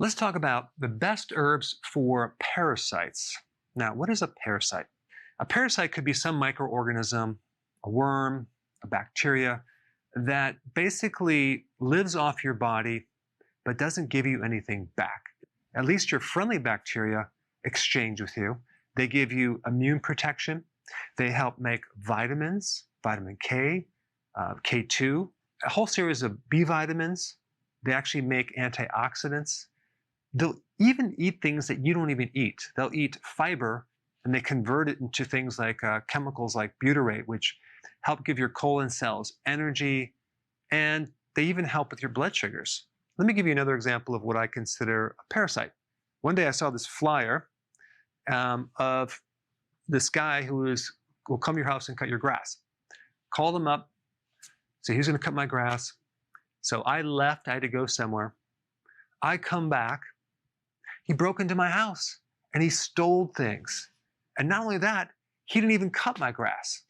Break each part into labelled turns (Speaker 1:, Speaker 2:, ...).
Speaker 1: Let's talk about the best herbs for parasites. Now, what is a parasite? A parasite could be some microorganism, a worm, a bacteria, that basically lives off your body but doesn't give you anything back. At least your friendly bacteria exchange with you. They give you immune protection. They help make vitamins, vitamin K, K2, a whole series of B vitamins. They actually make antioxidants. They'll even eat things that you don't even eat. They'll eat fiber and they convert it into things like chemicals like butyrate, which help give your colon cells energy, and they even help with your blood sugars. Let me give you another example of what I consider a parasite. One day I saw this flyer of this guy who will come to your house and cut your grass. Called him up, so he's going to cut my grass. So I left, I had to go somewhere. I come back, he broke into my house and he stole things. And not only that, he didn't even cut my grass.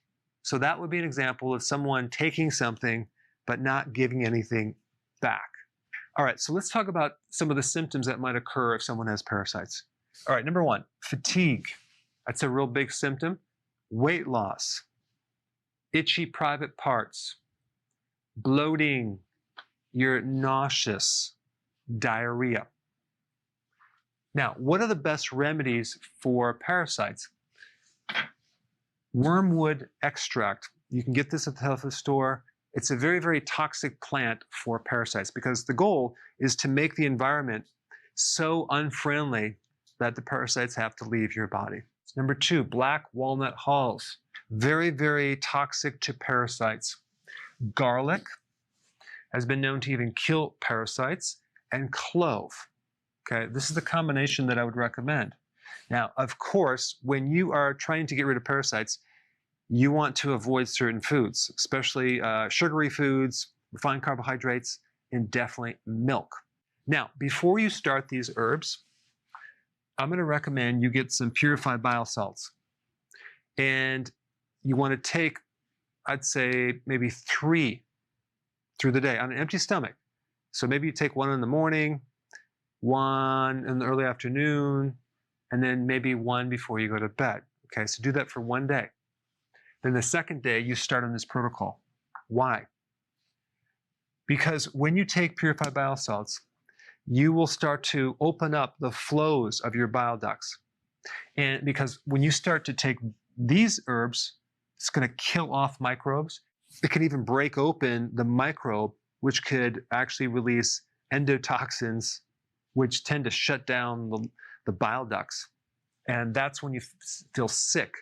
Speaker 1: So that would be an example of someone taking something but not giving anything back. All right, so let's talk about some of the symptoms that might occur if someone has parasites. All right, number one, fatigue. That's a real big symptom. Weight loss, itchy private parts, bloating, you're nauseous, diarrhea. Now, what are the best remedies for parasites? Wormwood extract. You can get this at the health food store. It's a very, very toxic plant for parasites because the goal is to make the environment so unfriendly that the parasites have to leave your body. Number two, black walnut hulls. Very, very toxic to parasites. Garlic has been known to even kill parasites, and clove. Okay, this is the combination that I would recommend. Now, of course, when you are trying to get rid of parasites, you want to avoid certain foods, especially sugary foods, refined carbohydrates, and definitely milk. Now, before you start these herbs, I'm going to recommend you get some purified bile salts. And you want to take, I'd say, maybe 3 through the day on an empty stomach. So maybe you take 1 in the morning, 1 in the early afternoon, and then maybe 1 before you go to bed. Okay, so do that for 1 day. Then the second day, you start on this protocol. Why? Because when you take purified bile salts, you will start to open up the flows of your bile ducts. And because when you start to take these herbs, it's going to kill off microbes. It can even break open the microbe, which could actually release endotoxins, which tend to shut down the bile ducts. And that's when you feel sick,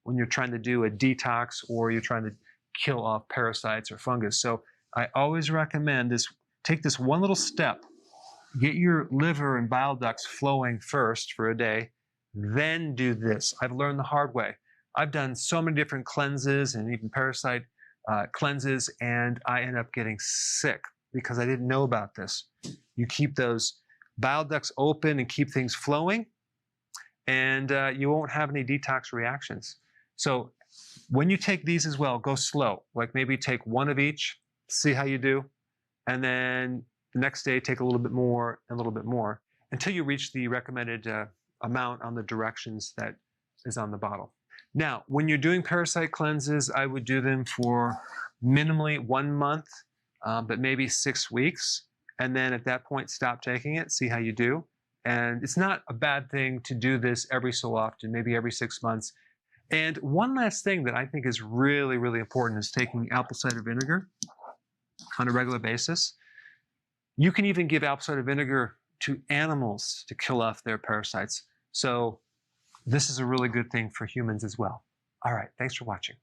Speaker 1: when you're trying to do a detox or you're trying to kill off parasites or fungus. So I always recommend this. Take this one little step. Get your liver and bile ducts flowing first for a day, then do this. I've learned the hard way. I've done so many different cleanses and even parasite cleanses, and I end up getting sick because I didn't know about this. You keep those bile ducts open and keep things flowing, and you won't have any detox reactions. So when you take these as well, go slow. Like maybe take 1 of each, see how you do, and then the next day take a little bit more and a little bit more until you reach the recommended amount on the directions that is on the bottle. Now, when you're doing parasite cleanses, I would do them for minimally 1 month, but maybe 6 weeks. And then at that point, stop taking it, see how you do. And it's not a bad thing to do this every so often, maybe every 6 months. And one last thing that I think is really, really important is taking apple cider vinegar on a regular basis. You can even give apple cider vinegar to animals to kill off their parasites. So this is a really good thing for humans as well. All right, thanks for watching.